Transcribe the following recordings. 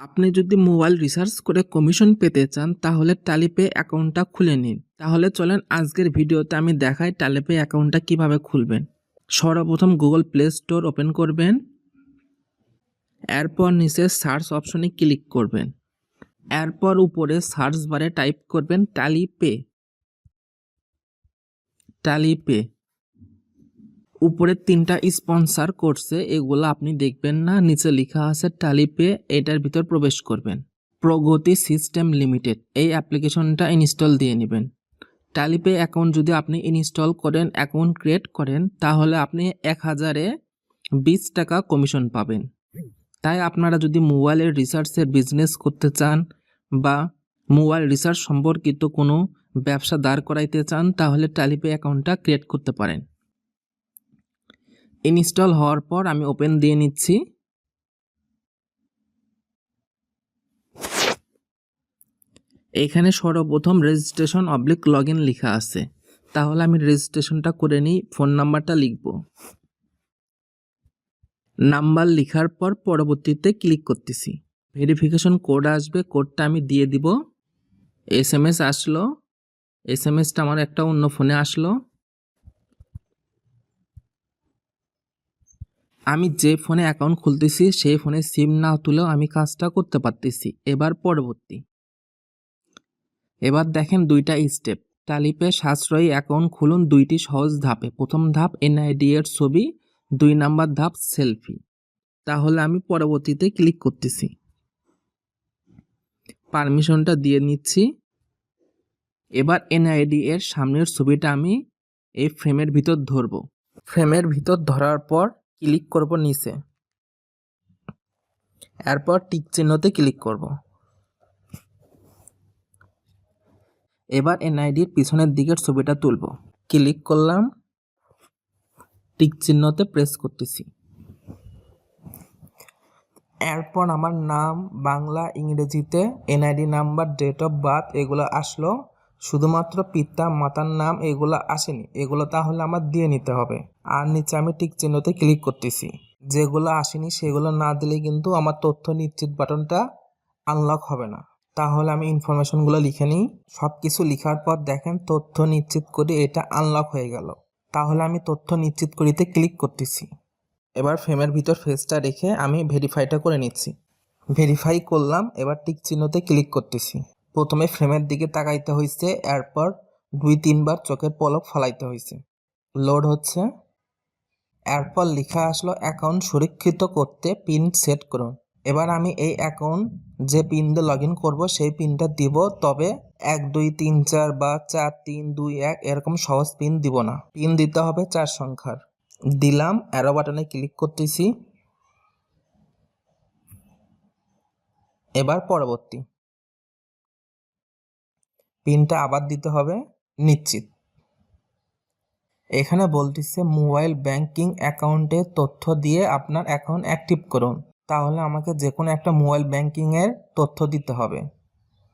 আপনি যদি mobile recharge করে কমিশন পেতে চান তাহলে টালিপে অ্যাকাউন্টটা খুলে নিন। তাহলে চলেন আজকের ভিডিওতে আমি দেখাই টালিপে অ্যাকাউন্টটা কিভাবে খুলবেন। সর্বপ্রথম গুগল প্লে স্টোর ওপেন করবেন, এরপর নিচে সার্চ অপশনে ক্লিক করবেন, এরপর উপরে সার্চ বারে টাইপ করবেন টালিপে। উপরে 3টা স্পন্সর করছে, এগুলো আপনি দেখবেন না, নিচে লেখা আছে টালিপে, এটার ভিতর প্রবেশ করবেন। প্রগতি সিস্টেম লিমিটেড এই অ্যাপ্লিকেশনটা ইনস্টল দিয়ে নেবেন। টালিপে অ্যাকাউন্ট যদি আপনি ইনস্টল করেন, অ্যাকাউন্ট ক্রিয়েট করেন, তাহলে আপনি 1020 টাকা কমিশন পাবেন। তাই আপনারা যদি মোবাইলের রিসার্চের বিজনেস করতে চান বা মোবাইল রিসার্চ সম্পর্কিত কোনো ব্যবসা দাঁড় করাইতে চান, তাহলে টালিপে অ্যাকাউন্টটা ক্রিয়েট করতে পারেন। ইনস্টল হওয়ার পর আমি ওপেন দিয়ে নিচ্ছি। এখানে সর্বপ্রথম রেজিস্ট্রেশন /লগইন লেখা আছে, তাহলে আমি রেজিস্ট্রেশনটা করে নিই। ফোন নাম্বারটা লিখব, নাম্বার লেখার পর পরবর্তীতে ক্লিক করতেছি। ভেরিফিকেশন কোড আসবে, কোডটা আমি দিয়ে দিব। SMS আসলো, SMSটা আমার একটা অন্য ফোনে আসলো। আমি যে ফোনে অ্যাকাউন্ট খুলতেছি সেই ফোনে সিম না তুলেও আমি কাজটা করতে পারতেছি। এবার পরবর্তী, এবার দেখেন 2টা স্টেপ। টালিপে সাশ্রয়ী অ্যাকাউন্ট খুলুন 2টি সহজ ধাপে। প্রথম ধাপ NID এর ছবি, 2 নাম্বার ধাপ সেলফি। তাহলে আমি পরবর্তীতে ক্লিক করতেছি, পারমিশনটা দিয়ে নিচ্ছি। এবার NID এর সামনের ছবিটা আমি এই ফ্রেমের ভিতর ধরব। ফ্রেমের ভিতর ধরার পর ক্লিক করব নিচে, এরপর টিক চিহ্নতে ক্লিক করব। এবার NID এর পিছনের দিকের ছবিটা তুলব, ক্লিক করলাম, টিক চিহ্নতে প্রেস করতেছি। এরপর আমার নাম বাংলা ইংরেজিতে, NID number, date of birth এগুলো আসলো, শুধুমাত্র পিতা মাতার নাম এগুলো আসেনি, এগুলো তাহলে আমার দিয়ে নিতে হবে। আর নিচে আমি টিক চিহ্নতে ক্লিক করতেছি। যেগুলো আসেনি সেগুলো না দিলে কিন্তু আমার তথ্য নিশ্চিত বাটনটা আনলক হবে না। তাহলে আমি ইনফরমেশনগুলো লিখে নিই। সব কিছু লেখার পর দেখেন তথ্য নিশ্চিত করে এটা আনলক হয়ে গেল। তাহলে আমি তথ্য নিশ্চিত করিতে ক্লিক করতেছি। এবার ফ্রেমের ভিতর ফেসটা রেখে আমি ভেরিফাইটা করে নিচ্ছি। ভেরিফাই করলাম, এবার টিক চিহ্নতে ক্লিক করতেছি। প্রথমে ফ্রেমের দিকে তাকাইতে হয়েছে, এরপর 2-3 বার চোখের পলক ফালাইতে হয়েছে। লোড হচ্ছে, এরপর লেখা আসলো অ্যাকাউন্ট সুরক্ষিত করতে পিন সেট করুন। এবার আমি এই অ্যাকাউন্ট যে পিন দিয়ে লগ ইন করবো সেই পিনটা দিব, তবে 1-2-3-4 বা 4-3-2-1 এরকম সহজ পিন দিব না, পিন দিতে হবে 4 সংখ্যার। দিলাম, অ্যারো বাটনে ক্লিক করতেছি। এবার পরবর্তী পিনটা আবার দিতে হবে, নিশ্চিত। এখানে বলতেছে মোবাইল ব্যাংকিং অ্যাকাউন্টের তথ্য দিয়ে আপনার অ্যাকাউন্ট অ্যাক্টিভ করুন। তাহলে আমাকে যে কোনো একটা মোবাইল ব্যাংকিংয়ের তথ্য দিতে হবে।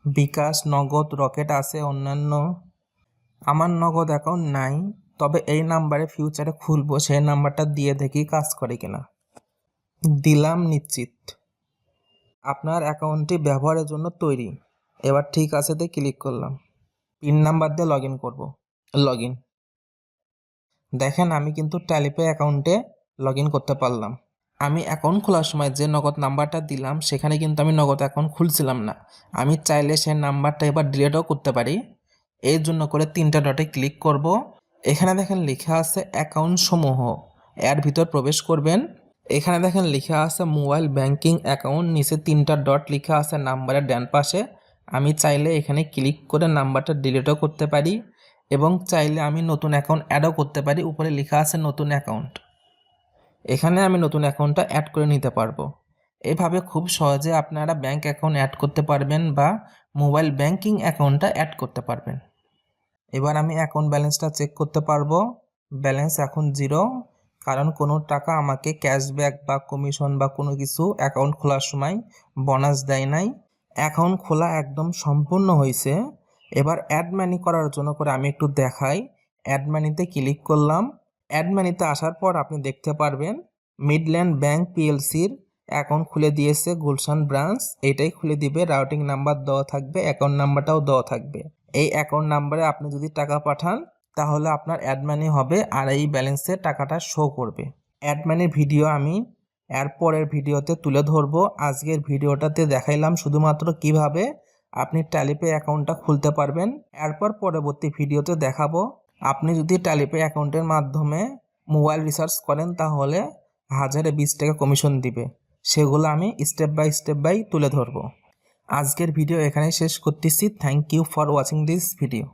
বিকাশ, নগদ, রকেট আছে, অন্যান্য। আমার নগদ অ্যাকাউন্ট নাই, তবে এই নাম্বারে ফিউচারে খুলবো, সেই নাম্বারটা দিয়ে দেখি কাজ করে কিনা। দিলাম, নিশ্চিত। আপনার অ্যাকাউন্টটি ব্যবহারের জন্য তৈরি। এবার ঠিক আছে তে ক্লিক করলাম। পিন নাম্বার দিয়ে লগ ইন করবো, লগ ইন। দেখেন আমি কিন্তু টালিপে অ্যাকাউন্টে লগ ইন করতে পারলাম। আমি অ্যাকাউন্ট খোলার সময় যে নগদ নাম্বারটা দিলাম সেখানে কিন্তু আমি নগদ অ্যাকাউন্ট খুলছিলাম না। আমি চাইলে সেই নাম্বারটা এবার ডিলিটও করতে পারি। এর জন্য করে 3টা ডটে ক্লিক করব। এখানে দেখেন লেখা আছে অ্যাকাউন্ট সমূহ, এর ভিতর প্রবেশ করবেন। এখানে দেখেন লেখা আছে মোবাইল ব্যাংকিং অ্যাকাউন্ট, নিচে 3টা ডট লেখা আছে নাম্বারের ডান পাশে। আমি চাইলে এখানে ক্লিক করে নাম্বারটা ডিলিটও করতে পারি এবং চাইলে আমি নতুন অ্যাকাউন্ট অ্যাডও করতে পারি। উপরে লেখা আছে নতুন অ্যাকাউন্ট, এখানে আমি নতুন অ্যাকাউন্টটা অ্যাড করে নিতে পারবো। এভাবে খুব সহজে আপনারা ব্যাংক অ্যাকাউন্ট অ্যাড করতে পারবেন বা মোবাইল ব্যাংকিং অ্যাকাউন্টটা অ্যাড করতে পারবেন। এবার আমি অ্যাকাউন্ট ব্যালেন্সটা চেক করতে পারবো। ব্যালেন্স এখন 0, কারণ কোনো টাকা আমাকে ক্যাশব্যাক বা কমিশন বা কোনো কিছু অ্যাকাউন্ট খোলার সময় বোনাস দেয় নাই। অ্যাকাউন্ট খোলা একদম সম্পূর্ণ হয়েছে। এবার অ্যাড মানি করার জন্য করে আমি একটু দেখাই। অ্যাড মানিতে ক্লিক করলাম। অ্যাড মানিতে আসার পর আপনি দেখতে পারবেন মিডল্যান্ড ব্যাংক PLCর অ্যাকাউন্ট খুলে দিয়েছে গুলশান ব্রাঞ্চ, এটাই খুলে দিবে। রাউটিং নাম্বার দেওয়া থাকবে, অ্যাকাউন্ট নাম্বারটাও দেওয়া থাকবে। এই অ্যাকাউন্ট নাম্বারে আপনি যদি টাকা পাঠান তাহলে আপনার অ্যাড মানি হবে আর এই ব্যালেন্সে টাকাটা শো করবে। অ্যাড মানির ভিডিও আমি এর পরের ভিডিওতে তুলে ধরবো। আজকের ভিডিওটাতে দেখাইলাম শুধুমাত্র কিভাবে আপনি ট্যালিপে অ্যাকাউন্টটা খুলতে পারবেন। এরপর পরবর্তী ভিডিওতে দেখাবো আপনি যদি ট্যালিপে অ্যাকাউন্টের মাধ্যমে মোবাইল রিচার্জ করেন তাহলে 1020 টাকা কমিশন দিবে। সেগুলো আমি স্টেপ বাই তুলে ধরবো। আজকের ভিডিও এখানে শেষ করতেছি। Thank you for watching this video.